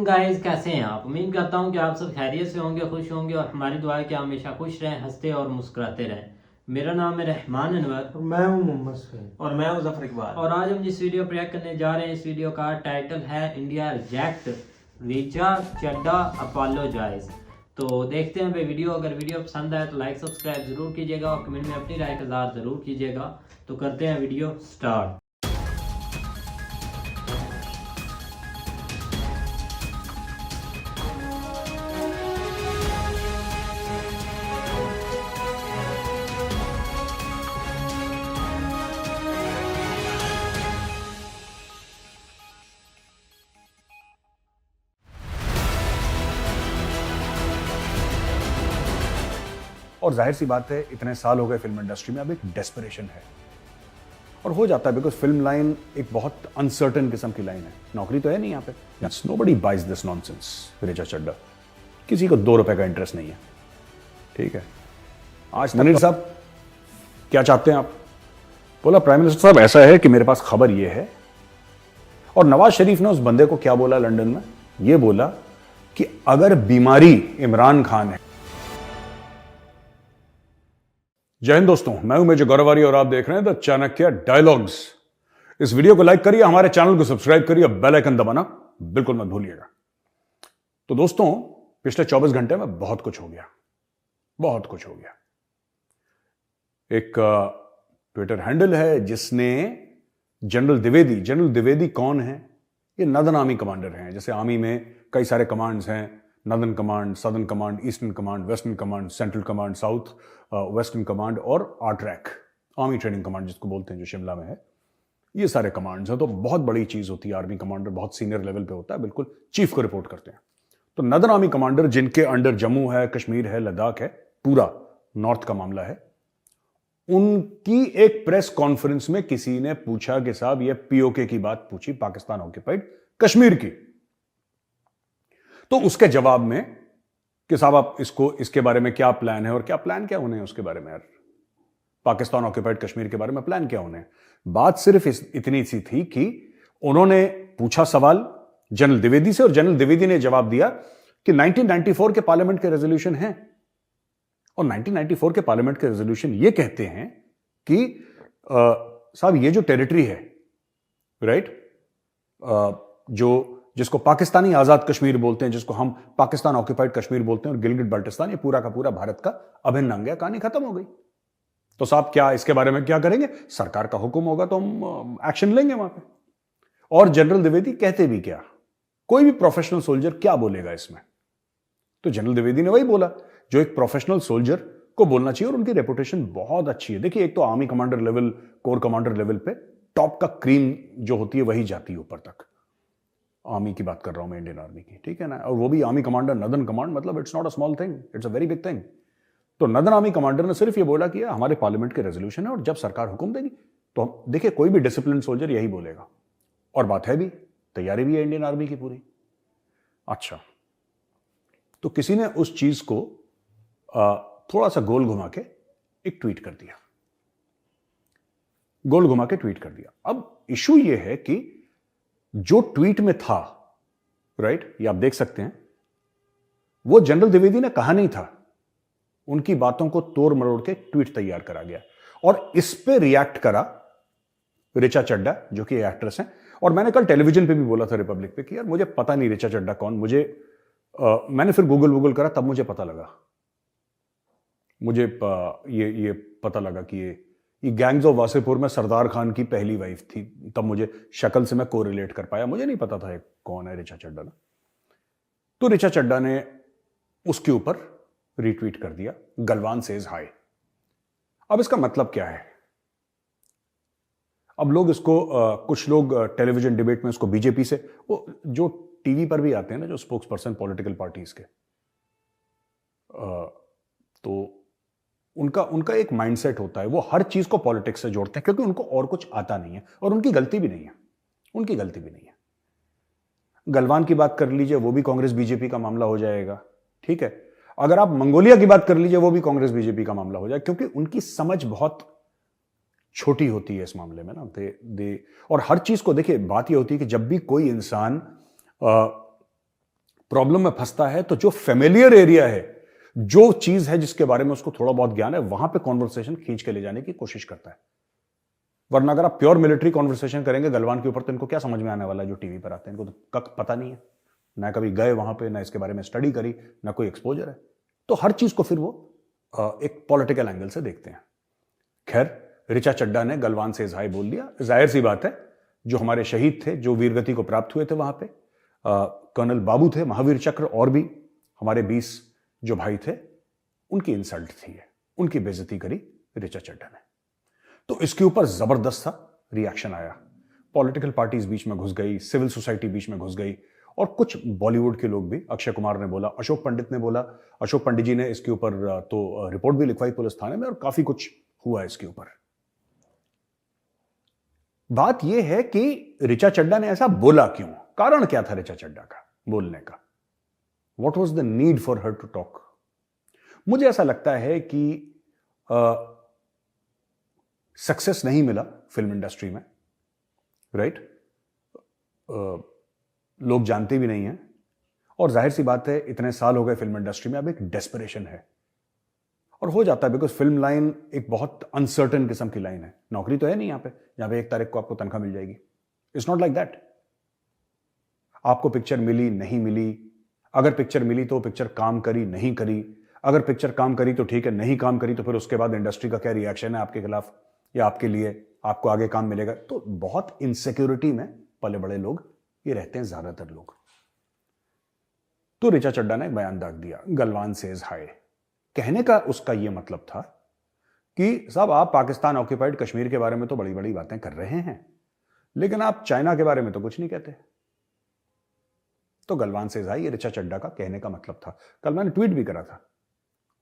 Guys, कैसे हैं आप? उम्मीद करता हूं कि आप सब खैरियत से होंगे, खुश होंगे और हमारी दुआ है कि आप हमेशा खुश रहें, हंसते और मुस्कुराते रहें। मेरा नाम है रहमान अनवर और मैं हूं मोहम्मद सफीन। और मैं हूं जफर इकबाल। और आज हम जिस वीडियो पर रिएक्ट करने जा रहे हैं, इस वीडियो का टाइटल है इंडिया रिजेक्ट रीचा चड्डा अपोलोजाइज। तो देखते हैं भाई वीडियो। अगर वीडियो पसंद आए तो लाइक सब्सक्राइब जरूर कीजिएगा और कमेंट में अपनी राय का इज़हार जरूर कीजिएगा। तो करते हैं वीडियो स्टार्ट। और जाहिर सी बात है, इतने साल हो गए फिल्म इंडस्ट्री में, अब एक डेस्परेशन है और हो जाता है बिकॉज फिल्म लाइन एक बहुत अनसर्टेन किस्म की लाइन है। नौकरी तो है नहीं यहाँ पे। Yes, nobody buys this nonsense Richa Chadha. किसी को 2 रुपए का इंटरेस्ट नहीं है, ठीक है। आज मुनीर साहब क्या चाहते हैं आप? बोला प्राइम मिनिस्टर साहब ऐसा है कि मेरे पास खबर ये है। और नवाज शरीफ ने उस बंदे को क्या बोला लंदन में? ये बोला कि अगर बीमारी इमरान खान है। जय हिंद दोस्तों, मैं हूं मेजर गौरवारी और आप देख रहे हैं द चाणक्य डायलॉग्स। इस वीडियो को लाइक करिए, हमारे चैनल को सब्सक्राइब करिए, बेल आइकन दबाना बिल्कुल मत भूलिएगा। तो दोस्तों, पिछले 24 घंटे में बहुत कुछ हो गया, बहुत कुछ हो गया। एक ट्विटर हैंडल है जिसने जनरल द्विवेदी कौन है? ये नदन आर्मी कमांडर हैं। जैसे आर्मी में कई सारे कमांड्स हैं, northern command, southern command, eastern command, western command, central command, south western command और आरट्रैक आर्मी ट्रेनिंग कमांड जिसको बोलते हैं, जो शिमला में है। ये सारे कमांड्स हैं। तो बहुत बड़ी चीज होती है। आर्मी कमांडर बहुत सीनियर लेवल पे होता है, बिल्कुल चीफ को रिपोर्ट करते हैं। तो नदन आर्मी कमांडर, जिनके अंडर जम्मू है, कश्मीर है, लद्दाख है, पूरा नॉर्थ का मामला है, उनकी एक प्रेस कॉन्फ्रेंस में किसी ने पूछा कि साहब ये पीओके की बात पूछी, पाकिस्तान ऑक्यूपाइड कश्मीर की। तो उसके जवाब में कि साहब आप इसके बारे में क्या प्लान है, और क्या प्लान क्या होने हैं उसके बारे में यार, पाकिस्तान ऑक्यूपाइड कश्मीर के बारे में प्लान क्या होने हैं। बात सिर्फ इतनी सी थी कि उन्होंने पूछा सवाल जनरल द्विवेदी से और जनरल द्विवेदी ने जवाब दिया कि 1994 के पार्लियामेंट के रेजोल्यूशन हैं। और 1994 के पार्लियामेंट के रेजोल्यूशन ये कहते हैं कि साहब ये जो टेरिटरी है, राइट, जिसको पाकिस्तानी आजाद कश्मीर बोलते हैं, जिसको हम पाकिस्तान ऑक्यूपाइड कश्मीर बोलते हैं, और गिलगिट बाल्टिस्तान, ये पूरा का पूरा भारत का अभिन्न अंग है। कहानी खत्म हो गई। तो साहब क्या इसके बारे में क्या करेंगे? सरकार का हुक्म होगा तो हम एक्शन लेंगे वहां पे। और जनरल द्विवेदी कहते भी क्या, कोई भी प्रोफेशनल सोल्जर क्या बोलेगा इसमें? तो जनरल द्विवेदी ने वही बोला जो एक प्रोफेशनल सोल्जर को बोलना चाहिए, और उनकी रेपुटेशन बहुत अच्छी है। देखिए, एक तो army commander level, core commander level पे टॉप का क्रीम जो होती है वही जाती है ऊपर तक। आर्मी की बात कर रहा हूं मैं, इंडियन आर्मी की, ठीक है ना। और वो भी आर्मी कमांडर नदन कमांड, मतलब it's not a small thing, it's a very big thing. तो नदन आर्मी कमांडर ने सिर्फ ये बोला कि हमारे पार्लियामेंट के रेजोल्यूशन है और जब सरकार हुक्म देगी तो हम, देखिए कोई भी डिसिप्लिन सोल्जर यही बोलेगा। और बात है भी, तैयारी भी है इंडियन आर्मी की पूरी। अच्छा, तो किसी ने उस चीज को थोड़ा सा गोल घुमा के एक ट्वीट कर दिया, गोल घुमा के ट्वीट कर दिया। अब इशू ये है कि जो ट्वीट में था, राइट, ये आप देख सकते हैं, वो जनरल द्विवेदी ने कहा नहीं था। उनकी बातों को तोड़ मरोड़ के ट्वीट तैयार करा गया और इस पे रिएक्ट करा ऋचा चड्ढा, जो कि एक्ट्रेस हैं। और मैंने कल टेलीविजन पे भी बोला था, रिपब्लिक पे, कि यार मुझे पता नहीं ऋचा चड्ढा कौन। मैंने फिर गूगल करा, तब मुझे पता लगा। मुझे ये पता लगा कि ये गैंग्स ऑफ वासेपुर में सरदार खान की पहली वाइफ थी। तब मुझे शक्ल से मैं कोरिलेट कर पाया। मुझे नहीं पता था ये कौन है ऋचा चड्ढा ना। तो ऋचा चड्ढा ने उसके ऊपर रीट्वीट कर दिया, गलवान सेज हाय। अब इसका मतलब क्या है? अब लोग इसको कुछ लोग टेलीविजन डिबेट में इसको बीजेपी से, वो जो टीवी पर भी आते हैं ना, जो स्पोक्स पर्सन पॉलिटिकल पार्टीज के, तो उनका एक माइंडसेट होता है, वो हर चीज को पॉलिटिक्स से जोड़ते हैं क्योंकि उनको और कुछ आता नहीं है। और उनकी गलती भी नहीं है, उनकी गलती भी नहीं है। गलवान की बात कर लीजिए, वो भी कांग्रेस बीजेपी का मामला हो जाएगा, ठीक है। अगर आप मंगोलिया की बात कर लीजिए, वो भी कांग्रेस बीजेपी का मामला हो जाएगा, क्योंकि उनकी समझ बहुत छोटी होती है इस मामले में ना। दे और हर चीज को देखिए, बात ये होती है कि जब भी कोई इंसान प्रॉब्लम में फंसता है तो जो फेमिलियर एरिया है, जो चीज है जिसके बारे में उसको थोड़ा बहुत ज्ञान है, वहां पे कॉन्वर्सेशन खींच के ले जाने की कोशिश करता है। वरना अगर आप प्योर मिलिट्री कॉन्वर्सेशन करेंगे गलवान के ऊपर, तो इनको क्या समझ में आने वाला है? जो टीवी पर आते हैं इनको तो पता नहीं है, ना कभी गए वहां पे, ना इसके बारे में स्टडी करी, ना कोई एक्सपोजर है। तो हर चीज को फिर वो एक पॉलिटिकल एंगल से देखते हैं। खैर, ऋचा चड्ढा ने गलवान से इजहार बोल दिया। जाहिर सी बात है, जो हमारे शहीद थे, जो वीरगति को प्राप्त हुए थे वहां पे, कर्नल बाबू थे, महावीर चक्र, और भी हमारे 20 जो भाई थे, उनकी इंसल्ट थी, उनकी बेइज्जती करी ऋचा चड्ढा ने। तो इसके ऊपर जबरदस्त सा रिएक्शन आया। पॉलिटिकल पार्टीज बीच में घुस गई, सिविल सोसाइटी बीच में घुस गई, और कुछ बॉलीवुड के लोग भी, अक्षय कुमार ने बोला, अशोक पंडित ने बोला, अशोक पंडित जी ने इसके ऊपर तो रिपोर्ट भी लिखवाई पुलिस थाने में, और काफी कुछ हुआ इसके ऊपर। बात यह है कि ऋचा चड्ढा ने ऐसा बोला क्यों? कारण क्या था ऋचा चड्ढा का बोलने का? What was the need for her to talk? मुझे ऐसा लगता है कि सक्सेस नहीं मिला फिल्म इंडस्ट्री में, राइट? लोग जानते भी नहीं हैं, और जाहिर सी बात है इतने साल हो गए फिल्म इंडस्ट्री में, अब एक डेस्परेशन है, और हो जाता है बिकॉज फिल्म लाइन एक बहुत अनसर्टेन किस्म की लाइन है। नौकरी तो है नहीं यहां पे 1 तारीख को आपको तनख्वाह मिल जाएगी। It's not like that. आपको पिक्चर मिली, नहीं मिली, अगर पिक्चर मिली तो पिक्चर काम करी, नहीं करी, अगर पिक्चर काम करी तो ठीक है, नहीं काम करी तो फिर उसके बाद इंडस्ट्री का क्या रिएक्शन है आपके खिलाफ या आपके लिए, आपको आगे काम मिलेगा। तो बहुत इनसिक्योरिटी में पले बड़े लोग ये रहते हैं, ज्यादातर लोग। तो ऋचा चड्ढा ने एक बयान दाग दिया, गलवान सेज हाय। कहने का उसका यह मतलब था कि साहब, आप पाकिस्तान ऑक्यूपाइड कश्मीर के बारे में तो बड़ी बड़ी बातें कर रहे हैं, लेकिन आप चाइना के बारे में तो कुछ नहीं कहते। तो गलवान सेज हाय, ये ऋचा चड्ढा का कहने का मतलब था। कल मैंने ट्वीट भी करा था,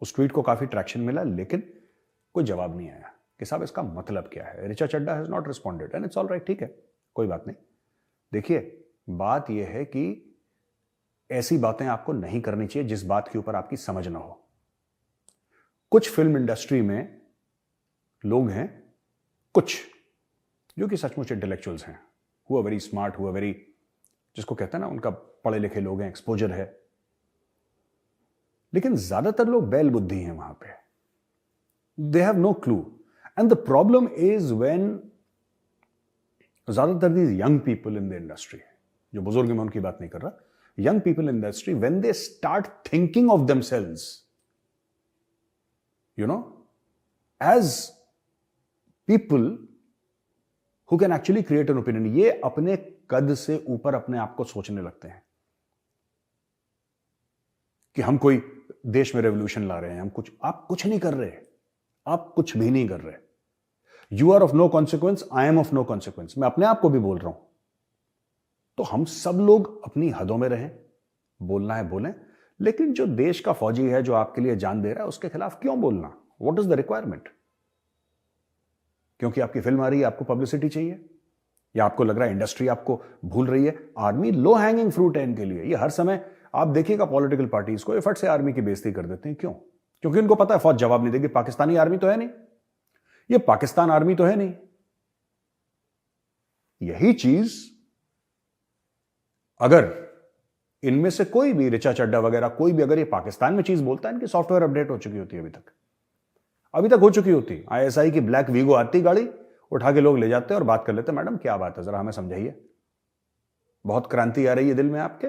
उस ट्वीट को काफी ट्रैक्शन मिला, लेकिन कोई जवाब नहीं आया कि साहब इसका मतलब क्या है। Richa Chadha has not responded and it's all right, ठीक है, कोई बात नहीं। देखिए, बात यह है कि ऐसी बातें आपको नहीं करनी चाहिए जिस बात के ऊपर आपकी समझ ना हो। कुछ फिल्म इंडस्ट्री में लोग हैं, कुछ जो कि सचमुच इंटेलेक्चुअल्स हैं, who are very smart, who are very, जिसको कहते हैं ना, उनका पढ़े लिखे लोग हैं, एक्सपोजर है, लेकिन ज्यादातर लोग बैल बुद्धि हैं वहां पे। They have no clue, and the problem is when ज्यादातर these young people in the industry, जो बुजुर्ग में उनकी बात नहीं कर रहा, young people in the industry, when they start thinking of themselves, you know, as people who can actually create an opinion, ये अपने कद से ऊपर अपने आप को सोचने लगते हैं कि हम कोई देश में रेवोल्यूशन ला रहे हैं, हम कुछ, आप कुछ नहीं कर रहे, आप कुछ भी नहीं कर रहे। You are of no consequence, I am of no consequence, मैं अपने आप को भी बोल रहा हूं। तो हम सब लोग अपनी हदों में रहें, बोलना है बोलें, लेकिन जो देश का फौजी है, जो आपके लिए जान दे रहा है, उसके खिलाफ क्यों बोलना? What is the requirement? क्योंकि आपकी फिल्म आ रही है, आपको पब्लिसिटी चाहिए, या आपको लग रहा है इंडस्ट्री आपको भूल रही है? आर्मी लो हैंगिंग फ्रूट है इनके लिए। ये हर समय आप देखिएगा पॉलिटिकल पार्टीज को एफर्ट से आर्मी की बेइज्जती कर देते हैं। क्यों? क्योंकि उनको पता है फौज जवाब नहीं देगी, पाकिस्तानी आर्मी तो है नहीं, ये पाकिस्तान आर्मी तो है नहीं। यही चीज अगर इनमें से कोई भी, ऋचा चड्ढा वगैरह कोई भी, अगर ये पाकिस्तान में चीज बोलता है, इनकी सॉफ्टवेयर अपडेट हो चुकी होती है, अभी तक हो चुकी होती। आईएसआई की ब्लैक वीगो आती, गाड़ी उठा के लोग ले जाते हैं और बात कर लेते हैं, मैडम क्या बात है, जरा हमें समझाइए, बहुत क्रांति आ रही है दिल में आपके,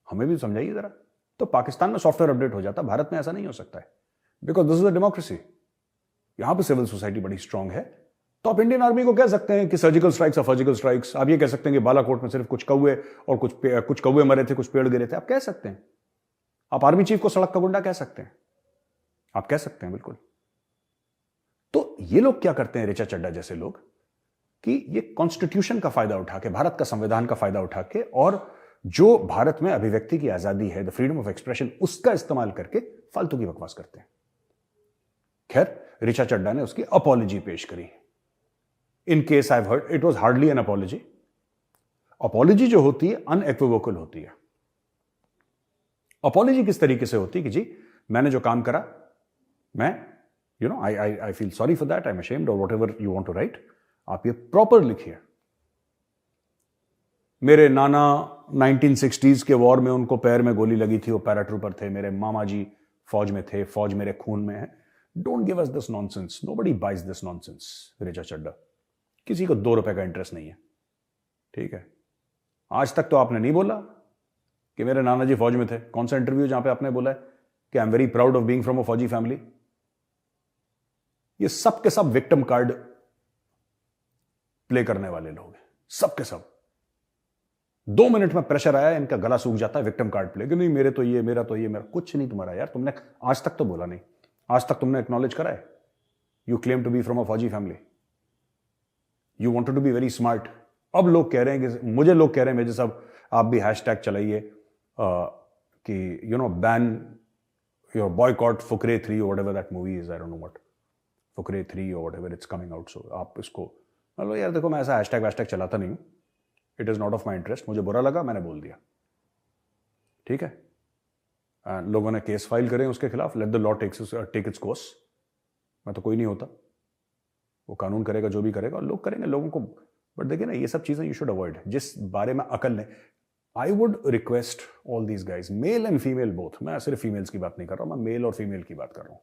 हमें भी समझाइए जरा। तो पाकिस्तान में सॉफ्टवेयर अपडेट हो जाता, भारत में ऐसा नहीं हो सकता है, because this is a democracy. यहां पर सिविल सोसाइटी बड़ी स्ट्रांग है। तो आप इंडियन आर्मी को कह सकते हैं कि सर्जिकल स्ट्राइक्स और सर्जिकल स्ट्राइक्स, आप ये कह सकते हैं कि बालाकोट में सिर्फ कुछ कौवे और कुछ कौवे मरे थे, कुछ पेड़ गिरे थे, आप कह सकते हैं। आप आर्मी चीफ को सड़क का गुंडा कह सकते हैं, आप कह सकते हैं, बिल्कुल। तो ये लोग क्या करते हैं, ऋचा चड्ढा जैसे लोग, कि ये कॉन्स्टिट्यूशन का फायदा उठा के, भारत का संविधान का फायदा उठा के, और जो भारत में अभिव्यक्ति की आजादी है, द फ्रीडम ऑफ एक्सप्रेशन, उसका इस्तेमाल करके फालतू की बकवास करते हैं। खैर, ऋचा चड्ढा ने उसकी अपॉलॉजी पेश करी। In case I have heard, it was hardly N apology. Apology जो होती है अनइक्विवोकल होती है। अपॉलॉजी किस तरीके से होती है कि जी मैंने जो काम करा, मैं I feel sorry for that, I am ashamed, और whatever you want to write, आप ये प्रॉपर लिखिए। मेरे नाना 1960s के वॉर में उनको पैर में गोली लगी थी, वो पैराट्रूपर थे, मेरे मामा जी फौज में थे, फौज मेरे खून में है। Don't give us this nonsense, nobody buys this nonsense. Richa Chadha, किसी को 2 रुपए का इंटरेस्ट नहीं है, ठीक है। आज तक तो आपने नहीं बोला कि मेरे नाना जी फौज में थे। कौन सा इंटरव्यू जहां पे आपने बोला है कि I am very proud of being from a फौजी फैमिली? ये सब के सब विक्टिम कार्ड प्ले करने वाले लोग हैं, सब के सब। 2 मिनट में प्रेशर आया, इनका गला सूख जाता है विक्टिम कार्ड प्ले कि नहीं मेरे तो ये, मेरा तो ये, मेरा कुछ नहीं तुम्हारा यार। तुमने आज तक तो बोला नहीं, आज तक तुमने एक्नॉलेज करा है you claim to be from a फौजी family, you wanted to be very smart. अब लोग कह रहे हैं कि मुझे लोग कह रहे हैं मेरे साहब आप भी हैशटैग चलाइए कि you know ban your boycott Fukrey 3 और whatever that movie is, I don't know what, Fukrey 3 और व्हाटएवर इट्स कमिंग आउट। सो आप इसको मतलब यार देखो, मैं ऐसा हैशटैग वैशटैग चलाता नहीं हूं, it is not of my interest. मुझे बुरा लगा, मैंने बोल दिया, ठीक है। लोगों ने केस फाइल करे उसके खिलाफ, let the law take its course. मैं तो कोई नहीं होता, वो कानून करेगा जो भी करेगा, और लोग करेंगे लोगों को। बट देखिए ना, ये सब चीजें यू शुड अवॉइड, जिस बारे में अकल नहीं। I would request all these guys, male and female both, मैं सिर्फ फीमेल्स की बात नहीं कर रहा हूं, मैं मेल और फीमेल की बात कर रहा हूं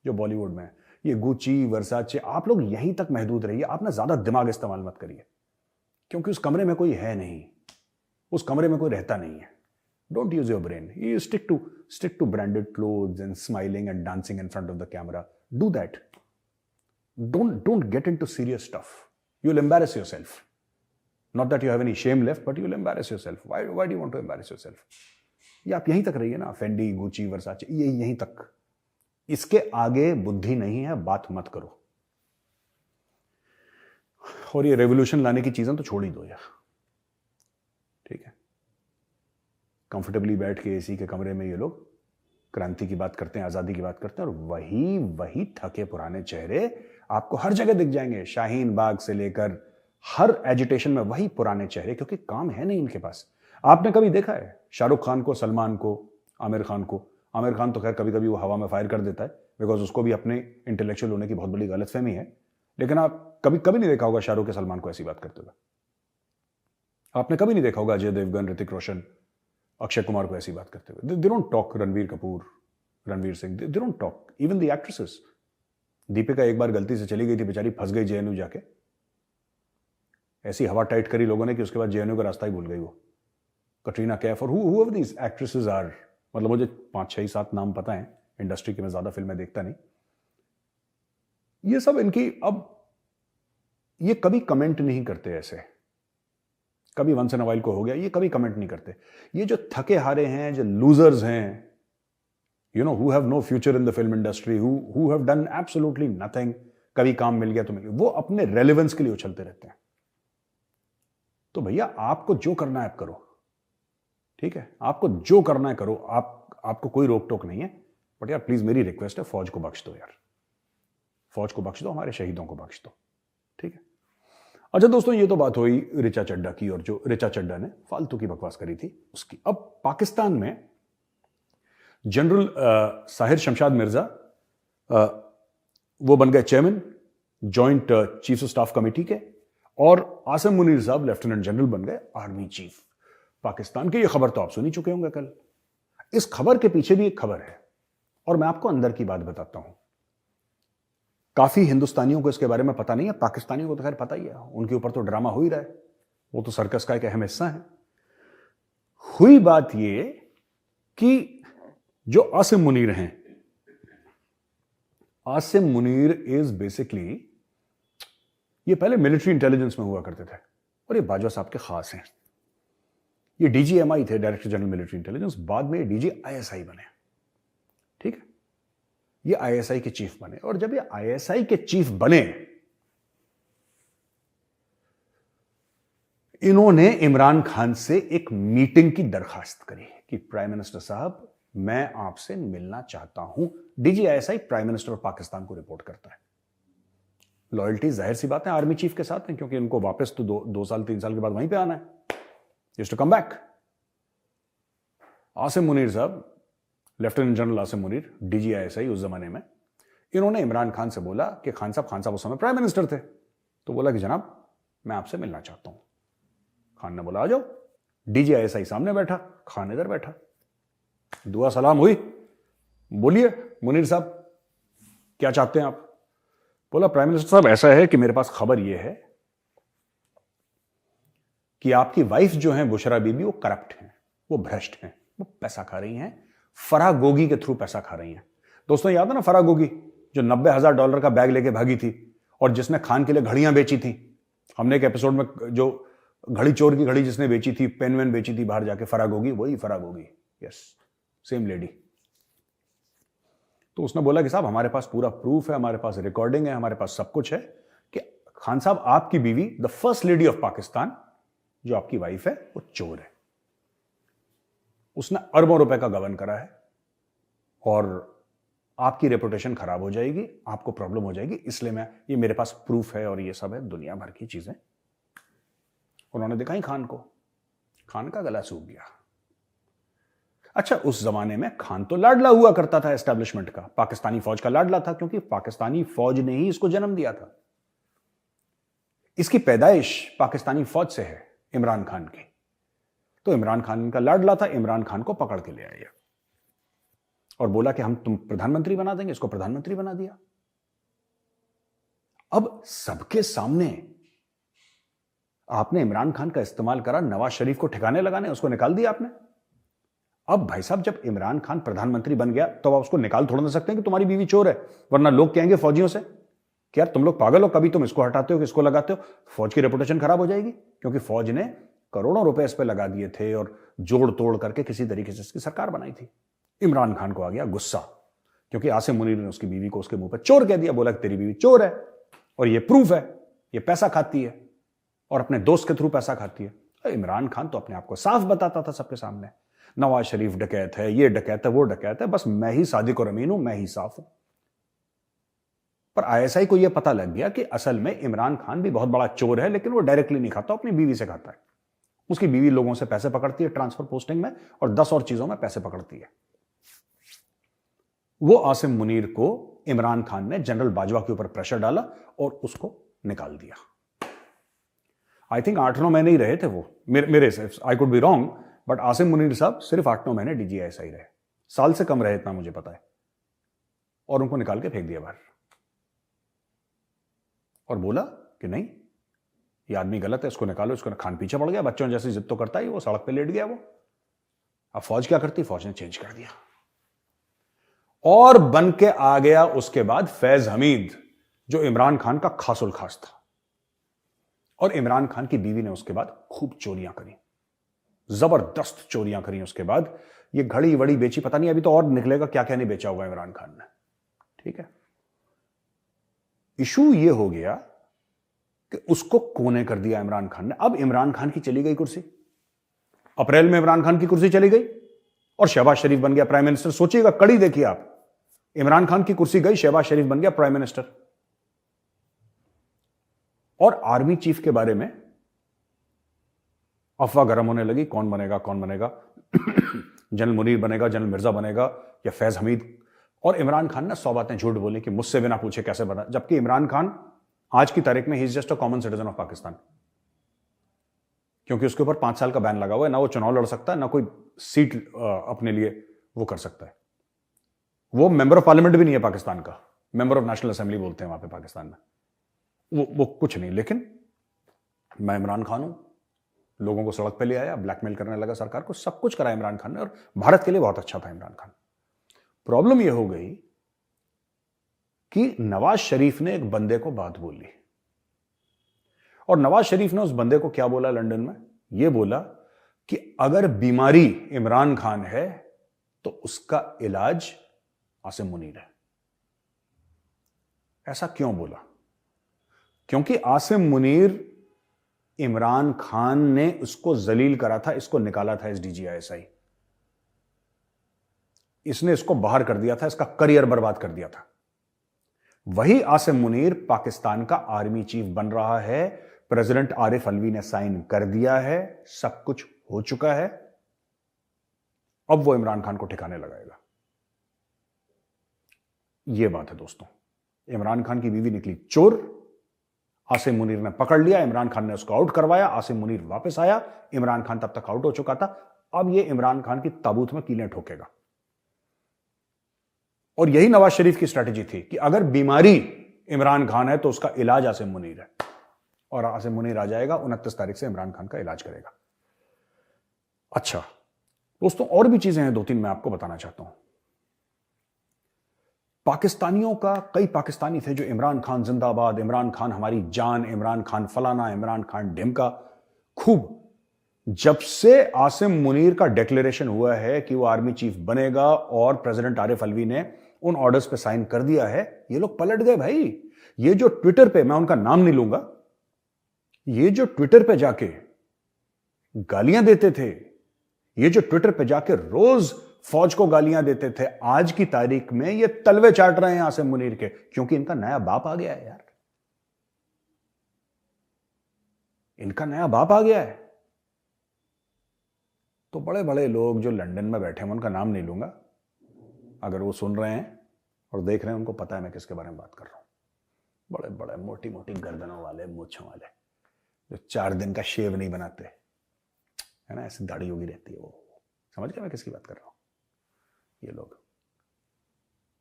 जो बॉलीवुड में है। ये गुची वर्साचे, आप लोग यहीं तक महदूद रहिए, आप ना ज्यादा दिमाग इस्तेमाल मत करिए, क्योंकि उस कमरे में कोई है नहीं, उस कमरे में कोई रहता नहीं है। Don't use your brain, you stick to branded clothes and smiling and dancing in front of the camera. Do that, don't get into serious stuff. You'll embarrass yourself. Not that you have any shame left, but you'll embarrass yourself. Why do you want to embarrass yourself? ये आप यहीं तक रहिए ना, Fendi, Gucci, वर्साचे, ये यहीं तक। इसके आगे बुद्धि नहीं है, बात मत करो। और ये रेवोल्यूशन लाने की चीजें तो छोड़ ही दो यार, ठीक है। कंफर्टेबली बैठ के एसी के कमरे में ये लोग क्रांति की बात करते हैं, आजादी की बात करते हैं, और वही थके पुराने चेहरे आपको हर जगह दिख जाएंगे। शाहीन बाग से लेकर हर एजिटेशन में वही पुराने चेहरे, क्योंकि काम है नहीं इनके पास। आपने कभी देखा है शाहरुख खान को, सलमान को, आमिर खान को? आमिर खान तो खैर कभी कभी वो हवा में फायर कर देता है, बिकॉज उसको भी अपने इंटेलेक्चुअल होने की बहुत बड़ी गलतफहमी है। लेकिन आप कभी नहीं देखा होगा शाहरुख के सलमान को ऐसी बात करते हुए। आपने कभी नहीं देखा होगा अजय देवगन, ऋतिक रोशन, अक्षय कुमार को ऐसी बात करते हुए। They don't talk. Ranveer Kapoor, Ranveer Singh, they don't talk. Even the actresses. Deepika एक बार गलती से चली गई थी बेचारी, फंस गई जेएनयू जाके, ऐसी हवा टाइट करी लोगों ने कि उसके बाद जेएनयू का रास्ता ही भूल गई वो। कटरीना कैफ और हूएवर दीज एक्ट्रेसेस आर, मतलब मुझे 5, 6, 7 नाम पता है इंडस्ट्री के, मैं ज्यादा फिल्में देखता नहीं। ये सब इनकी, अब ये कभी कमेंट नहीं करते ऐसे, कभी वंस इन अ वाइल को हो गया, ये कभी कमेंट नहीं करते। ये जो थके हारे हैं, जो लूजर्स हैं, you know, who have no future in the film industry, who have done absolutely nothing, कभी काम मिल गया तो मिल गया, वो अपने रेलेवेंस के लिए उछलते रहते हैं। तो भैया आपको जो करना है आप करो, ठीक है, आपको जो करना है करो, आपको कोई रोक टोक नहीं है। बट यार प्लीज मेरी रिक्वेस्ट है, फौज को बख्श दो यार, फौज को बख्श दो, हमारे शहीदों को बख्श दो, ठीक है। अच्छा दोस्तों, ये तो बात हुई ऋचा चड्ढा की, और जो ऋचा चड्ढा ने फालतू की बकवास करी थी उसकी। अब पाकिस्तान में जनरल साहिर शमशाद मिर्जा, वो बन गए chairman joint chief of staff committee के, और आसिम मुनीर साहब लेफ्टिनेंट जनरल बन गए आर्मी चीफ पाकिस्तान के। ये खबर तो आप सुन ही चुके होंगे कल। इस खबर के पीछे भी एक खबर है, और मैं आपको अंदर की बात बताता हूं। काफी हिंदुस्तानियों को इसके बारे में पता नहीं है, पाकिस्तानियों को तो खैर पता ही है, उनके ऊपर तो ड्रामा हो ही रहा है, वो तो सर्कस का एक अहम हिस्सा है। हुई बात ये कि जो आसिम मुनीर हैं, आसिम मुनीर इज बेसिकली, ये पहले मिलिट्री इंटेलिजेंस में हुआ करते थे, और ये बाजवा साहब के खास हैं। ये डीजीएमआई थे, डायरेक्टर जनरल मिलिट्री इंटेलिजेंस, बाद में ये डीजीआईएसआई बने, ठीक है। ये आईएसआई के चीफ बने, और जब ये आईएसआई के चीफ बने, इन्होंने इमरान खान से एक मीटिंग की दरखास्त करी कि प्राइम मिनिस्टर साहब, मैं आपसे मिलना चाहता हूं। DG ISI prime minister of Pakistan को रिपोर्ट करता है। लॉयल्टी जाहिर सी बात है आर्मी चीफ के साथ है, क्योंकि इनको वापस तो 2 साल 3 साल के बाद वहीं पे आना है, is to come back. Asim Munir साहब, lieutenant general Asim Munir, DG ISI उस जमाने में, इन्होंने इमरान खान से बोला कि खान साहब उस समय प्राइम मिनिस्टर थे, तो बोला कि जनाब मैं आपसे मिलना चाहता हूं। खान ने बोला आ जाओ। DGISI सामने बैठा, खान इधर बैठा। दुआ सलाम हुई, बोलिए मुनीर साहब क्या चाहते हैं आप? बोला प्राइम मिनिस्टर साहब ऐसा है कि मेरे पास खबर यह है कि आपकी वाइफ जो है बुशरा बीबी, वो करप्ट हैं, वो भ्रष्ट हैं, वो पैसा खा रही हैं, फराह गोगी के थ्रू पैसा खा रही हैं। दोस्तों याद है ना फराह गोगी जो $90,000 का बैग लेके भागी थी और जिसने खान के लिए घड़ियां बेची थी? हमने एक एपिसोड में जो घड़ी चोर की घड़ी जिसने बेची थी, पेन वेन बेची थी बाहर जाके, फराह गोगी, वही Farah Gogi, yes, same lady. तो उसने बोला कि साहब हमारे पास पूरा प्रूफ है, हमारे पास रिकॉर्डिंग है, हमारे पास सब कुछ है कि खान साहब आपकी बीवी, the first lady of Pakistan, जो आपकी वाइफ है, वो चोर है। उसने अरबों रुपए का गबन करा है और आपकी रेपुटेशन खराब हो जाएगी, आपको प्रॉब्लम हो जाएगी, इसलिए ये मेरे पास प्रूफ है और ये सब है, दुनिया भर की चीजें उन्होंने दिखाई खान को। खान का गला सूख गया। अच्छा, उस जमाने में खान तो लाडला हुआ करता था एस्टेब्लिशमेंट का, पाकिस्तानी फौज का लाडला था, क्योंकि पाकिस्तानी फौज ने ही इसको जन्म दिया था। इसकी पैदाइश पाकिस्तानी फौज से है, इमरान खान की। तो इमरान खान का लाडला था, इमरान खान को पकड़ के ले आया और बोला कि हम तुम प्रधानमंत्री बना देंगे, इसको प्रधानमंत्री बना दिया। अब सबके सामने आपने इमरान खान का इस्तेमाल करा नवाज शरीफ को ठिकाने लगाने, उसको निकाल दिया आपने। अब भाई साहब जब इमरान खान प्रधानमंत्री बन गया तो आप उसको निकाल थोड़ा ना सकते हैं कि तुम्हारी बीवी चोर है, वरना लोग कहेंगे फौजियों से कि यार तुम लोग पागल हो, कभी तुम इसको हटाते हो, किसको लगाते हो, फौज की रेपुटेशन खराब हो जाएगी। क्योंकि फौज ने करोड़ों रुपए इस पर लगा दिए थे और जोड़ तोड़ करके किसी तरीके से इसकी सरकार बनाई थी। इमरान खान को आ गया गुस्सा, क्योंकि आसिम मुनीर ने उसकी बीवी को उसके मुंह पर चोर कह दिया, बोला कि तेरी बीवी चोर है और ये प्रूफ है, ये पैसा खाती है और अपने दोस्त के थ्रू पैसा खाती है। इमरान खान तो अपने आप को साफ बताता था सबके सामने, नवाज शरीफ डकैत है, ये डकैत है, वो डकैत है, बस मैं ही सादिक और अमीन हूं, मैं ही साफ हूं। पर ISI को यह पता लग गया कि असल में इमरान खान भी बहुत बड़ा चोर है, लेकिन वो डायरेक्टली नहीं खाता, अपनी बीवी से खाता है। उसकी बीवी लोगों से पैसे पकड़ती है ट्रांसफर पोस्टिंग में और 10 और चीजों में पैसे पकड़ती है। वो आसिम मुनीर को इमरान खान ने जनरल बाजवा के ऊपर प्रेशर डाला और उसको निकाल दिया। आई थिंक 8-9 महीने ही रहे थे वो, मेरे से, I could be wrong, but Asim Munir साहब सिर्फ 8-9 महीने DGISI रहे, साल से कम रहे, इतना मुझे पता है। और उनको निकाल के फेंक दिया बाहर और बोला कि नहीं, ये आदमी गलत है, इसको निकालो, इसको। खान पीछे पड़ गया, बच्चों जैसी जिद तो करता ही, वो सड़क पे लेट गया वो। अब फौज क्या करती, फौज ने चेंज कर दिया और बन के आ गया उसके बाद फैज हमीद, जो इमरान खान का खासुल खास था। और इमरान खान की बीवी ने उसके बाद खूब चोरियां करी, जबरदस्त चोरियां करी। उसके बाद ये घड़ी वड़ी बेची, पता नहीं अभी तो और निकलेगा क्या क्या नहीं बेचा हुआ इमरान खान ने, ठीक है। इशू ये हो गया कि उसको कोने कर दिया इमरान खान ने। अब इमरान खान की चली गई कुर्सी, अप्रैल में इमरान खान की कुर्सी चली गई और शहबाज शरीफ बन गया प्राइम मिनिस्टर। सोचिएगा, कड़ी देखिए आप, इमरान खान की कुर्सी गई, शहबाज शरीफ बन गया प्राइम मिनिस्टर। और आर्मी चीफ के बारे में अफवाह गर्म होने लगी, कौन बनेगा कौन बनेगा, जनरल मुनीर बनेगा, जनरल मिर्जा बनेगा या फैज हमीद। और इमरान खान ने 100 बातें झूठ बोली कि मुझसे बिना पूछे कैसे बना, जबकि इमरान खान आज की तारीख में he is just a common citizen of Pakistan, क्योंकि उसके ऊपर 5 साल का बैन लगा हुआ है, ना वो चुनाव लड़ सकता है, ना कोई सीट अपने लिए वो कर सकता है। वो मेंबर ऑफ पार्लियामेंट भी नहीं है पाकिस्तान का, मेंबर ऑफ नेशनल असेंबली बोलते हैं वहां पे पाकिस्तान में, वो कुछ नहीं। लेकिन मैं इमरान खान हूं, लोगों को सड़क पे ले आया, ब्लैकमेल करने लगा सरकार को, सब कुछ करा इमरान खान ने और भारत के लिए बहुत अच्छा था इमरान खान। प्रॉब्लम यह हो गई कि नवाज शरीफ ने एक बंदे को बात बोली और नवाज शरीफ ने उस बंदे को क्या बोला लंदन में, यह बोला कि अगर बीमारी इमरान खान है तो उसका इलाज आसिम मुनीर है। ऐसा क्यों बोला? क्योंकि आसिम मुनीर, इमरान खान ने उसको जलील करा था, इसको निकाला था इस DGISI, इसने इसको बाहर कर दिया था, इसका करियर बर्बाद कर दिया था। वही आसिम मुनीर पाकिस्तान का आर्मी चीफ बन रहा है, प्रेसिडेंट आरिफ अलवी ने साइन कर दिया है, सब कुछ हो चुका है। अब वो इमरान खान को ठिकाने लगाएगा। यह बात है दोस्तों, इमरान खान की बीवी निकली चोर, आसिम मुनीर ने पकड़ लिया, इमरान खान ने उसको आउट करवाया, आसिम मुनीर वापस आया, इमरान खान तब तक आउट हो चुका था। अब ये इमरान खान की ताबूत में कीलें ठोकेगा। और यही नवाज शरीफ की स्ट्रैटेजी थी कि अगर बीमारी इमरान खान है तो उसका इलाज आसिम मुनीर है, और आसिम मुनीर आ जाएगा 29 तारीख से इमरान खान का इलाज करेगा। अच्छा दोस्तों, और भी चीजें हैं 2-3 मैं आपको बताना चाहता हूं। पाकिस्तानियों का, कई पाकिस्तानी थे जो इमरान खान जिंदाबाद, इमरान खान हमारी जान, इमरान खान फलाना, इमरान खान ढिमका, खूब। जब से आसिम मुनीर का डिक्लेरेशन हुआ है कि वो आर्मी चीफ बनेगा और प्रेसिडेंट आरिफ अलवी ने उन ऑर्डर्स पे साइन कर दिया है, ये लोग पलट गए भाई। ये जो ट्विटर पे, मैं उनका नाम नहीं लूंगा, ये जो ट्विटर पे जाके गालियां देते थे, ये जो ट्विटर पे जाके रोज फौज को गालियां देते थे, आज की तारीख में ये तलवे चाट रहे हैं आसिम मुनीर के, क्योंकि इनका नया बाप आ गया है यार। इनका नया बाप आ गया है। तो बड़े बड़े लोग जो लंदन में बैठे हैं, उनका नाम नहीं लूंगा, अगर वो सुन रहे हैं और देख रहे हैं, उनको पता है मैं किसके बारे में बात कर रहा हूं। बड़े बड़े मोटी मोटी गर्दनों वाले, मूंछों वाले, जो 4 दिन का शेव नहीं बनाते, है ना, ऐसी दाढ़ी होगी रहती है, वो समझ गया मैं किसकी बात कर रहा हूं। ये लोग,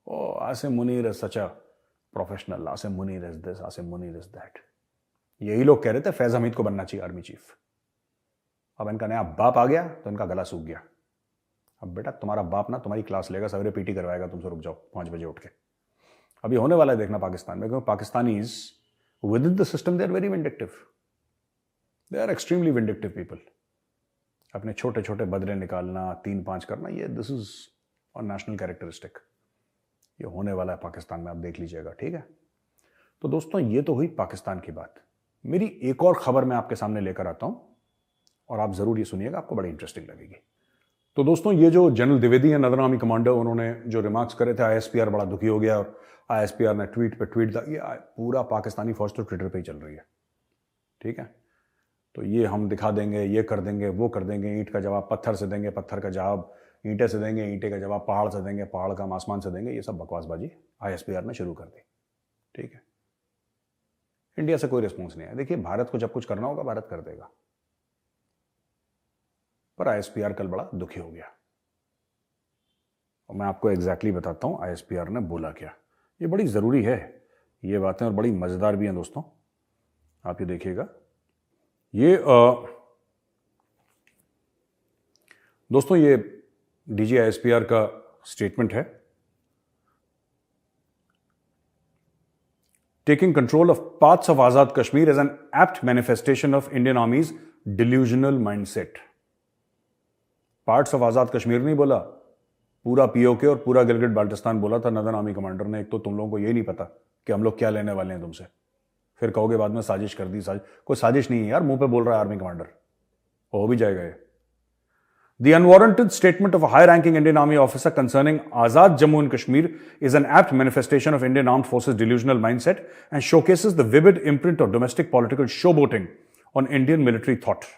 oh Asim Munir is such a professional, Asim Munir is this, Asim Munir is that. यही लोग कह रहे थे फैज हमीद को बनना चाहिए आर्मी चीफ। अब इनका नया बाप आ गया तो इनका गला सूख गया। अब बेटा तुम्हारा बाप ना तुम्हारी क्लास लेगा, सवेरे पीटी करवाएगा तुमसे, रुक जाओ 5 बजे उठ के। अभी होने वाला है देखना पाकिस्तान में, क्योंकि Pakistanis within the system they are very vindictive, they are extremely vindictive people. अपने छोटे छोटे बदले निकालना, 3-5 करना, ये this is our national characteristic. ये होने वाला है पाकिस्तान में, आप देख लीजिएगा, ठीक है। तो दोस्तों ये तो हुई पाकिस्तान की बात। मेरी एक और खबर मैं आपके सामने लेकर आता हूं, और आप जरूर ये सुनिएगा, आपको बड़ी इंटरेस्टिंग लगेगी। तो दोस्तों ये जो जनरल द्विवेदी है, नदर आर्मी कमांडर, उन्होंने जो रिमार्क्स करे थे, आईएसपीआर बड़ा दुखी हो गया, और आईएसपीआर ने ट्वीट पे ट्वीट, ये पूरा पाकिस्तानी फौज तो ट्विटर पे ही चल रही है, ठीक है। तो ये हम दिखा देंगे, ये कर देंगे, वो कर देंगे, ईंट का जवाब पत्थर से देंगे, पत्थर का जवाब ईंटे से देंगे, ईंटे का जवाब पहाड़ से देंगे, पहाड़ का हम आसमान से देंगे। ये सब बकवासबाजी आईएसपीआर ने शुरू कर दी, ठीक है। इंडिया से कोई रिस्पॉन्स नहीं है। देखिए भारत को जब कुछ करना होगा भारत कर देगा, पर आईएसपीआर कल बड़ा दुखी हो गया, और मैं आपको एग्जैक्टली बताता हूं आईएसपीआर ने बोला क्या। ये बड़ी जरूरी है ये बातें, और बड़ी मजेदार भी हैं दोस्तों, आप ये देखिएगा। ये दोस्तों ये डीजी आईएसपीआर का स्टेटमेंट है। Taking control of parts of Azad Kashmir is an apt manifestation of Indian army's delusional mindset. Parts of Azad Kashmir नहीं बोला, पूरा पीओके और पूरा गिलगिट बाल्टिस्तान बोला था नदर आर्मी कमांडर ने। एक तो तुम लोगों को ये नहीं पता कि हम लोग क्या लेने वाले हैं तुमसे, फिर कहोगे बाद में साजिश कर दी। कोई साजिश नहीं है यार, मुंह पे बोल रहा है आर्मी कमांडर, हो भी जाएगा ये। The unwarranted statement of a high-ranking Indian Army officer concerning Azad Jammu and Kashmir is an apt manifestation of Indian Armed Forces' delusional mindset and showcases the vivid imprint of domestic political showboating on Indian military thought.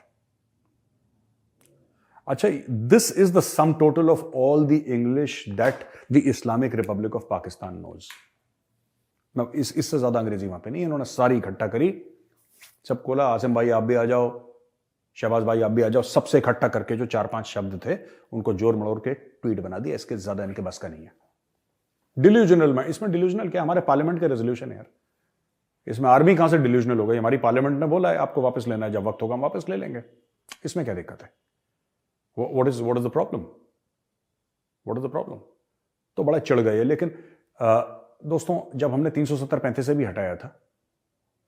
Acha, this is the sum total of all the English that the Islamic Republic of Pakistan knows. Now, इससे ज्यादा अंग्रेजी वहां पे नहीं, इन्होंने सारी इकट्ठा करी, सब खोला, आसिम भाई आप भी आ जाओ, शहबाज भाई आप भी आ जाओ, सबसे इकट्ठा करके जो 4-5 शब्द थे उनको जोर मड़ोड़ के ट्वीट बना दिया। इसके ज्यादा इनके बस का नहीं है। डिल्यूजनल में, इसमें डिल्यूजनल क्या, हमारे पार्लियामेंट के रेजोल्यूशन है यार, इसमें आर्मी कहां से डिल्यूजनल हो गई। हमारी पार्लियामेंट ने बोला है आपको वापस लेना है, जब वक्त होगा हम वापस ले लेंगे, इसमें क्या दिक्कत है। What is the problem, what is the problem. तो बड़ा चिढ़ गए। लेकिन दोस्तों जब हमने 370-35 से भी हटाया था,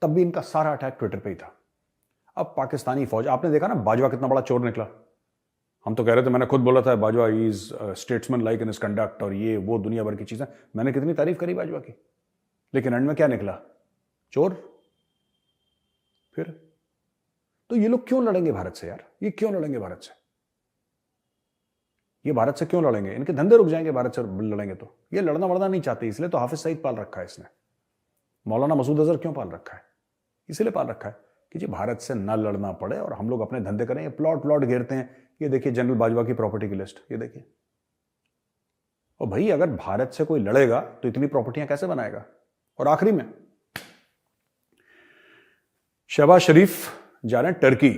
तब भी इनका सारा अटैक ट्विटर पे ही था। अब पाकिस्तानी फौज, आपने देखा ना बाजवा कितना बड़ा चोर निकला। हम तो कह रहे थे, मैंने खुद बोला था Bajwa is statesman like in his conduct, और ये वो दुनिया भर की चीजें, मैंने कितनी तारीफ करी बाजवा की, लेकिन एंड में क्या निकला, चोर। फिर तो ये लोग क्यों लड़ेंगे भारत से यार, ये क्यों लड़ेंगे भारत से, ये भारत से क्यों लड़ेंगे, इनके धंधे रुक जाएंगे भारत से लड़ेंगे तो। ये लड़ना वड़ना नहीं चाहते, इसलिए तो हाफिज सईद पाल रखा है इसने, मौलाना मसूद अजहर क्यों पाल रखा है, इसीलिए पाल रखा है कि जी भारत से ना लड़ना पड़े और हम लोग अपने धंधे करें। ये प्लॉट घेरते हैं। ये देखिए जनरल बाजवा की प्रॉपर्टी की लिस्ट, ये देखिए। और भाई अगर भारत से कोई लड़ेगा तो इतनी प्रॉपर्टियां कैसे बनाएगा। और आखिरी में शहबाज शरीफ जा रहे हैं टर्की,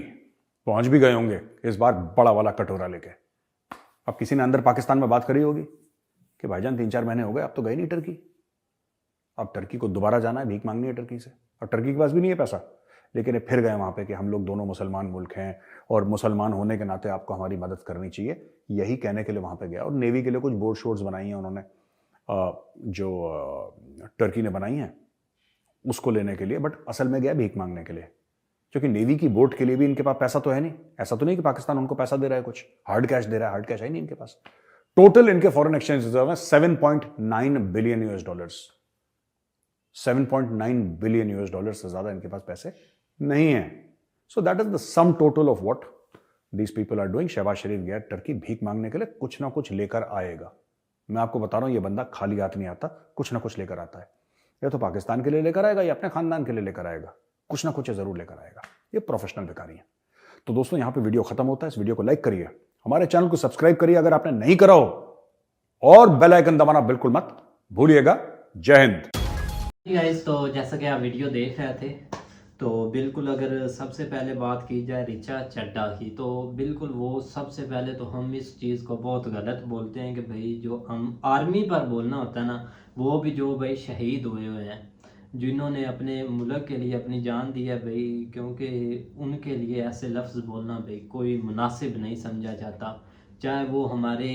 पहुंच भी गए होंगे इस बार बड़ा वाला कटोरा लेके। अब किसी ने अंदर पाकिस्तान में बात करी होगी कि भाईजान 3-4 महीने हो गए, अब तो गए नहीं टर्की, अब टर्की को दोबारा जाना है, भीख मांगनी है टर्की से, और टर्की के पास भी नहीं है पैसा, लेकिन ये फिर गए वहां पे कि हम लोग दोनों मुसलमान मुल्क हैं और मुसलमान होने के नाते आपको हमारी मदद करनी चाहिए, यही कहने के लिए वहां पे गया। और नेवी के लिए कुछ बोर्ड शोर्स बनाई हैं उन्होंने, जो टर्की ने बनाई हैं उसको लेने के लिए, बट असल में गया भीख मांगने के लिए, क्योंकि नेवी की बोट के लिए भी इनके पास पैसा तो है नहीं। ऐसा तो नहीं कि पाकिस्तान उनको पैसा दे रहा है, कुछ हार्ड कैश दे रहा है, हार्ड कैश है नहीं इनके पास। टोटल इनके फॉरेन एक्सचेंज रिजर्व है 7.9 billion US dollars. 7.9 billion US dollar से ज्यादा इनके पास पैसे नहीं है। So that is the sum total of what these people are doing. Shahbaz Sharif गया टर्की भीख मांगने के लिए, कुछ ना कुछ लेकर आएगा। मैं आपको बता रहा हूं, ये बंदा खाली हाथ नहीं आता, कुछ ना कुछ लेकर आता है। या तो पाकिस्तान के लिए लेकर आएगा या अपने खानदान के लिए लेकर आएगा, कुछ ना कुछ जरूर लेकर आएगा। ये प्रोफेशनल भिखारी है। तो दोस्तों, यहां पे वीडियो खत्म होता है। इस वीडियो को लाइक करिए, हमारे चैनल को सब्सक्राइब करिए अगर आपने नहीं करा हो, और बेल आइकन दबाना बिल्कुल मत भूलिएगा। जय हिंद। गाइस, तो जैसा कि आप वीडियो देख रहे थे, तो बिल्कुल अगर सबसे पहले बात की जाए रिचा चड्ढा की, तो बिल्कुल वो सबसे पहले तो हम इस चीज़ को बहुत गलत बोलते हैं कि भाई जो हम आर्मी पर बोलना होता है ना, वो भी जो भाई शहीद हुए हुए हैं, जिन्होंने अपने मुल्क के लिए अपनी जान दी है भाई, क्योंकि उनके लिए ऐसे लफ्ज़ बोलना भाई कोई मुनासिब नहीं समझा जाता। चाहे वो हमारे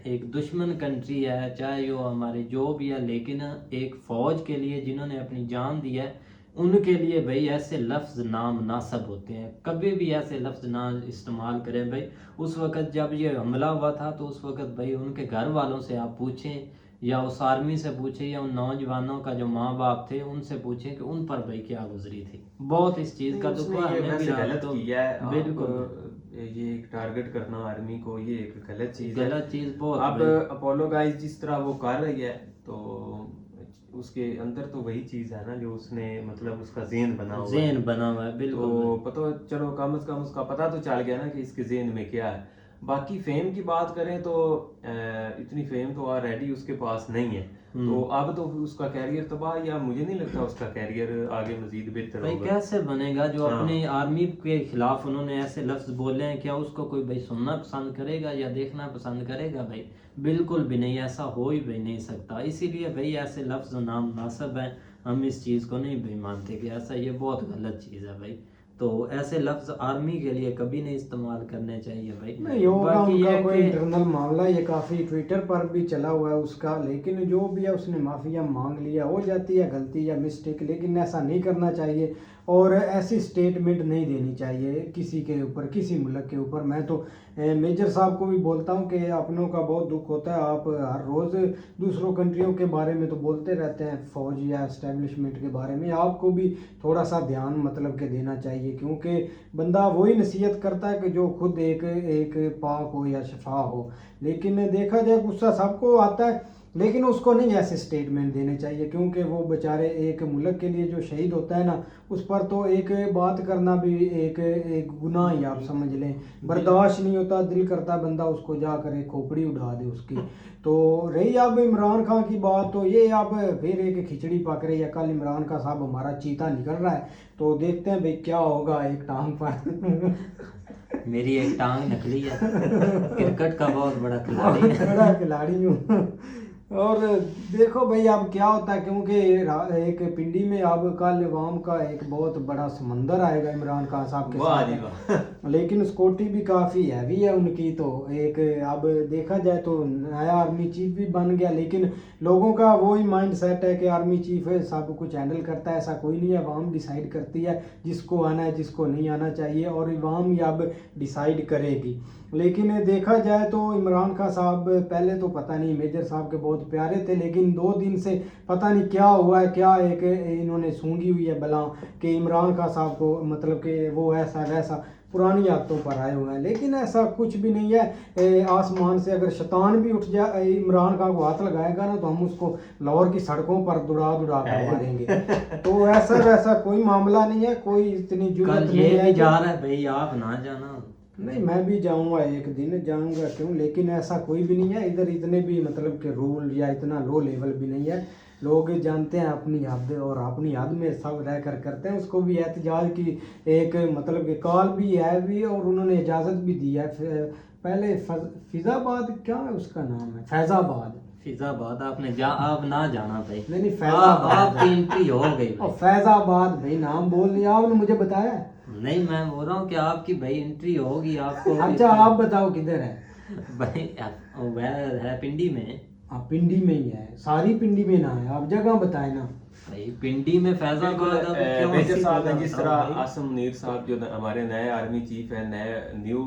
एक दुश्मन कंट्री है, चाहे वो हमारे जो भी है, लेकिन एक फ़ौज के लिए जिन्होंने अपनी जान दी है, उनके लिए भाई ऐसे लफ्ज़ नामुनासिब होते हैं। कभी भी ऐसे लफ्ज़ ना इस्तेमाल करें भाई। उस वक़्त जब ये हमला हुआ था, तो उस वक़्त भाई उनके घर वालों से आप पूछें, या उस आर्मी से पूछें, या उन नौजवानों का जो माँ बाप थे उनसे पूछें कि उन पर भाई क्या गुजरी थी। बहुत इस चीज़ का दुख हुआ, हमें भी गलत तो किया है। बिल्कुल ये एक टारगेट करना आर्मी को, ये एक गलत चीज है। गलत चीज़ बहुत अब भाई। अपोलो गाइस जिस तरह वो कर रही है, तो उसके अंदर तो वही चीज है ना जो उसने मतलब उसका ज़हन बना हुआ है। ज़हन बना हुआ है, बिल्कुल तो भाई। पता चलो कम से कम उसका पता तो चल गया ना कि इसके ज़हन में क्या है। बाकी फेम की बात करें तो इतनी फेम तो ऑलरेडी उसके पास नहीं है, तो अब तो उसका कैरियर तबाह, या मुझे नहीं लगता उसका कैरियर आगे मजीद बेहतर भाई होगा। कैसे बनेगा जो हाँ। अपने आर्मी के खिलाफ उन्होंने ऐसे लफ्ज बोले हैं, क्या उसको कोई भाई सुनना पसंद करेगा या देखना पसंद करेगा? भाई बिल्कुल भी नहीं, ऐसा हो ही भी नहीं सकता। इसीलिए भाई ऐसे लफ्ज नामुनासिब हैं, हम इस चीज़ को नहीं भाई मानते कि ऐसा, ये बहुत गलत चीज़ है भाई। तो ऐसे लफ्ज आर्मी के लिए कभी नहीं इस्तेमाल करने चाहिए भाई। नहीं होगा, बाकी उनका ये कोई कि इंटरनल मामला, ये काफ़ी ट्विटर पर भी चला हुआ है उसका, लेकिन जो भी है उसने माफिया मांग लिया, हो जाती है गलती या मिस्टेक, लेकिन ऐसा नहीं करना चाहिए और ऐसी स्टेटमेंट नहीं देनी चाहिए किसी के ऊपर, किसी मुल्क के ऊपर। मैं तो मेजर साहब को भी बोलता हूँ कि अपनों का बहुत दुख होता है, आप हर रोज़ दूसरों कंट्रियों के बारे में तो बोलते रहते हैं, फौज या एस्टेब्लिशमेंट के बारे में, आपको भी थोड़ा सा ध्यान मतलब के देना चाहिए, क्योंकि बंदा वही नसीहत करता है कि जो खुद एक एक पाक हो या शफा हो। लेकिन देखा जाए गुस्सा सबको आता है, लेकिन उसको नहीं ऐसे स्टेटमेंट देने चाहिए, क्योंकि वो बेचारे एक मुल्क के लिए जो शहीद होता है ना, उस पर तो एक बात करना भी एक गुनाह ही आप समझ लें। बर्दाश्त नहीं होता, दिल करता बंदा उसको जाकर एक खोपड़ी उड़ा दे उसकी। तो रही अब इमरान खान की बात, तो ये अब फिर एक खिचड़ी पक रही है। कल इमरान खान साहब हमारा चीता निकल रहा है, तो देखते हैं भाई क्या होगा एक टांग पर। मेरी एक टांग नकली है, क्रिकेट का बहुत बड़ा खिलाड़ी है। बड़ा खिलाड़ी हूँ। और देखो भाई अब क्या होता है, क्योंकि एक पिंडी में अब कल अवाम का एक बहुत बड़ा समंदर आएगा इमरान खान साहब के वाह जी साथ, लेकिन स्कूटी भी काफ़ी हैवी है उनकी। तो एक अब देखा जाए तो नया आर्मी चीफ भी बन गया, लेकिन लोगों का वही माइंड सेट है कि आर्मी चीफ है, सब कुछ हैंडल करता है। ऐसा कोई नहीं है, अवाम डिसाइड करती है जिसको आना है जिसको नहीं आना चाहिए, और अवाम ही अब डिसाइड करेगी। लेकिन देखा जाए तो इमरान खान साहब पहले तो पता नहीं मेजर साहब के बहुत प्यारे थे, लेकिन 2 दिन से पता नहीं क्या हुआ है, क्या एक इन्होंने सूंघी हुई है बला कि इमरान खान साहब को मतलब कि वो ऐसा वैसा पुरानी आदतों पर आए हुए हैं। लेकिन ऐसा कुछ भी नहीं है। आसमान से अगर शैतान भी उठ जाए, इमरान खान को हाथ लगाएगा ना, तो हम उसको लाहौर की सड़कों पर दुड़ा कर मारेंगे। तो ऐसा वैसा कोई मामला नहीं है, कोई इतनी जुर्रत कल नहीं ये है भी जा रहा है भाई, आप ना जाना। नहीं, मैं भी जाऊंगा, एक दिन जाऊंगा, क्यों, लेकिन ऐसा कोई भी नहीं है इधर, इतने भी मतलब कि रूल या इतना लो लेवल भी नहीं है। लोग जानते हैं अपनी हद, और अपनी हद में सब रह कर करते हैं। उसको भी एहतजाज की एक मतलब कि कॉल भी है भी, और उन्होंने इजाज़त भी दी है। पहले फिजाबाद, क्या है उसका नाम है, फैज़ाबाद। फिजाबाद आपने आप ना जाना भाई, नहीं फैज़ाबाद, आपकी एंट्री हो गई और भाई। फैज़ाबाद भाई नाम बोल लिया आपने, मुझे बताया। नहीं मैं बोल रहा हूँ कि आपकी भाई एंट्री होगी आपको। अच्छा आप बताओ किधर है? भाई वह है पिंडी में। हाँ पिंडी में ही है, सारी पिंडी में ना है, आप जगह बताए ना। भाई पिंडी में फैजाबाद अब क्यों मेजर ऐसी साहब ने जगह जिस बताओ तरह भाई? आसम मुनीर साहब जो हमारे नए आर्मी चीफ है, नए न्यू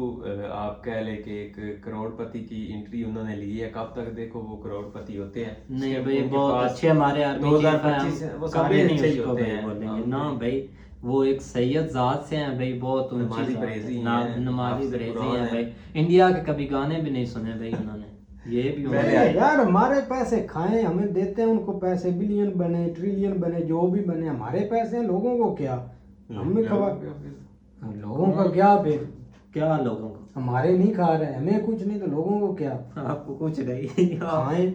आप कह ले कि एक करोड़पति की एंट्री उन्होंने ली है। कब तक देखो वो करोड़पति होते हैं। नहीं उसके भाई उनके बहुत पास अच्छे हमारे आर्मी चीफ 2025 हैं, वो कभी सारे नहीं अच्छे ही उसको होते भाई हैं। बोलेंगे हाँ, ना भाई। वो एक सैयद जात से हैं भाई, बहुत ऊंची नमाजी जात परहेज़ी है। हैं, नमाजी हाफ़िज़ परहेज़ी कुरान हैं हैं। भाई। इंडिया के कभी गाने भी नहीं सुने भाई उन्होंने, ये भी मैंने उन्होंने- यार हमारे पैसे खाएं, हमें देते हैं उनको पैसे, बिलियन बने ट्रिलियन बने जो भी बने, हमारे पैसे हैं, लोगों को क्या, हमें खबर, लोगों का क्या फिर, क्या लोगों को? हमारे नहीं खा रहे, हमें कुछ नहीं तो लोगों को क्या, आपको कुछ नहीं। खाएं।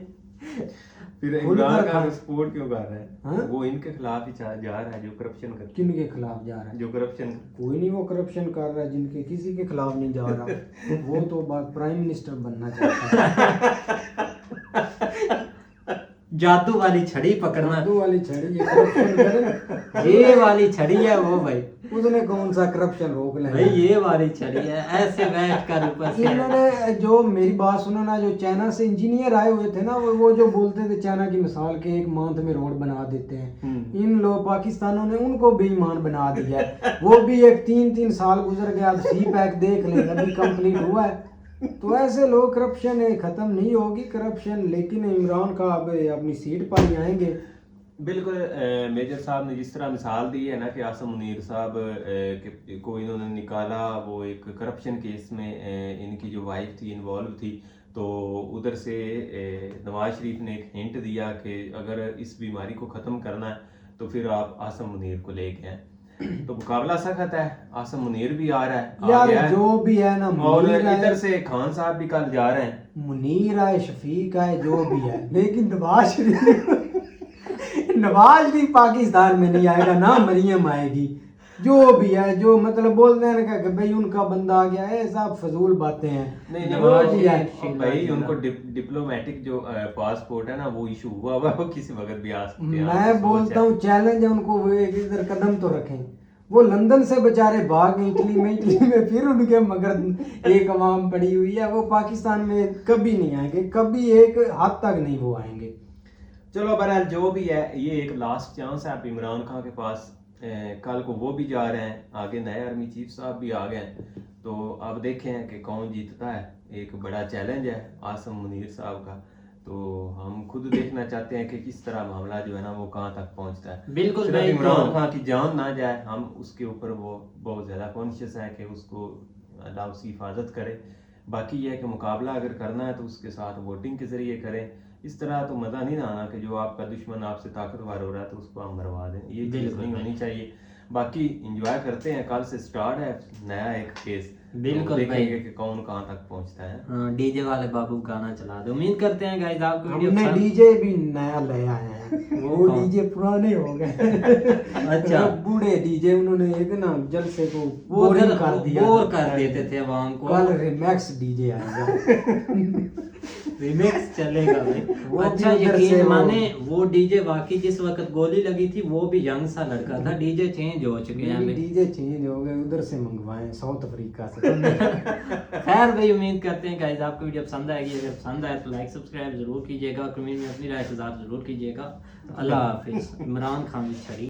फिर खुद इमरान पर खान खाएं। सपोर्ट क्यों कर रहा है? हाँ? वो इनके खिलाफ ही जा रहा है जो करप्शन करते किन के खिलाफ जा रहा है? हैं, जो करप्शन कोई नहीं वो करप्शन कर रहा है, जिनके किसी के खिलाफ नहीं जा रहा। वो तो प्राइम मिनिस्टर बनना चाहता है। जादू वाली छड़ी पकड़ना, जादू वाली छड़ी, ये करप्शन करे ना, ये वाली छड़ी है वो भाई। उसने कौन सा करप्शन रोक लेना। भाई ये वाली छड़ी है, ऐसे बैठ कर ऊपर से। इन्होंने जो मेरी बात सुनो ना, जो चाइना से इंजीनियर आए हुए थे ना, वो जो बोलते थे चाइना की मिसाल के 1 मंथ में रोड बना देते हैं, इन लोग पाकिस्तानों ने उनको बेईमान बना दिया है। वो भी एक 3-3 साल गुजर गया, अब सी पैक देख लें अभी कंप्लीट हुआ है। तो ऐसे लोग, करप्शन है, खत्म नहीं होगी करप्शन, लेकिन इमरान का अब अपनी सीट पर ही आएंगे। बिल्कुल। मेजर साहब ने जिस तरह मिसाल दी है ना कि आसम मुनीर साहब को इन्होंने निकाला, वो एक करप्शन केस में इनकी जो वाइफ थी इन्वॉल्व थी, तो उधर से नवाज शरीफ ने एक हिंट दिया कि अगर इस बीमारी को ख़त्म करना है तो फिर आप आसम मुनीर को लेके आए। तो मुकाबला सख्त है, आसम मुनीर भी आ रहा है, आ यार गया है। जो भी है ना, और मुनीर इधर आए, से खान साहब भी कल जा रहे हैं। मुनीर आए, शफीक आए, जो भी है, लेकिन नवाज शरीफ नवाज शरीफ पाकिस्तान में नहीं आएगा, ना मरियम आएगी। जो भी है, जो मतलब बोलते हैं ना कि भाई उनका बंदा आ गया है, सब फजूल बातें हैं। नहीं नवाज नवाज जी है। भाई उनको डिप्लोमेटिक जो पासपोर्ट है ना वो इशू हुआ हुआ, वो किसी वक्त भी आ सकते हैं। मैं बोलता हूँ चैलेंज है उनको, वो एक इधर कदम तो रखें। वो लंदन से बेचारे भाग गए इटली में, इटली में फिर उनके मगर एक अवाम पड़ी हुई है। वो पाकिस्तान में कभी नहीं आएंगे, कभी एक हद तक नहीं वो आएंगे। चलो बहरहाल जो भी है, ये एक लास्ट चांस है आप इमरान खान के पास। कल को वो भी जा रहे हैं, आगे नए आर्मी चीफ साहब भी आ गए हैं, तो अब देखें कि कौन जीतता है। एक बड़ा चैलेंज है आसम मुनीर साहब का, तो हम खुद देखना चाहते हैं कि किस तरह मामला जो है ना वो कहाँ तक पहुँचता है। बिल्कुल सिर्फ भाई, इमरान तो- खान की जान ना जाए, हम उसके ऊपर वो बहुत ज़्यादा कॉन्शियस है कि उसको अल्लाह उसकी हिफाजत करे। बाकी ये है कि मुकाबला अगर करना है तो उसके साथ वोटिंग के ज़रिए करें। इस तरह तो मज़ा नहीं ना आना कि जो आपका दुश्मन आपसे ताकतवर हो रहा है तो उसको हम मरवा दें, ये चीज़ बिल्कुल नहीं होनी चाहिए। बाकी इंजॉय करते हैं, कल से स्टार्ट है नया एक फेज, बिल्कुल देखेंगे भाई। कि कौन कहाँ तक पहुँचता है। हाँ, डीजे वाले बाबू गाना चला दो। उम्मीद करते हैं गाइस आपको वीडियो हमने पसंद- डीजे भी नया ले आए हैं। वो वो कौन? डीजे पुराने हो गए। अच्छा। बूढ़े डीजे, उन्होंने एक ना जलसे को वो बोरिंग कर दिया, बोर कर देते थे आवाम को। कल रिमैक्स डीजे आएगा। रिमिक्स चलेगा भाई। वो अच्छा भी उधर से यकीन वो- माने, वो डीजे वाकई जिस वक्त गोली लगी थी वो भी यंग सा लड़का था। डीजे चेंज हो चुके हैं भाई। डीजे चेंज हो गए, उधर से मंगवाए साउथ अफ्रीका से। खैर भाई, उम्मीद करते हैं गाइस आपको वीडियो पसंद आएगी। अगर पसंद आए तो लाइक सब्सक्राइब जरूर कीजिएगा, कमेंट में अपनी राय इज़हार जरूर कीजिएगा। अल्लाह हाफिज। इमरान खान की छड़ी।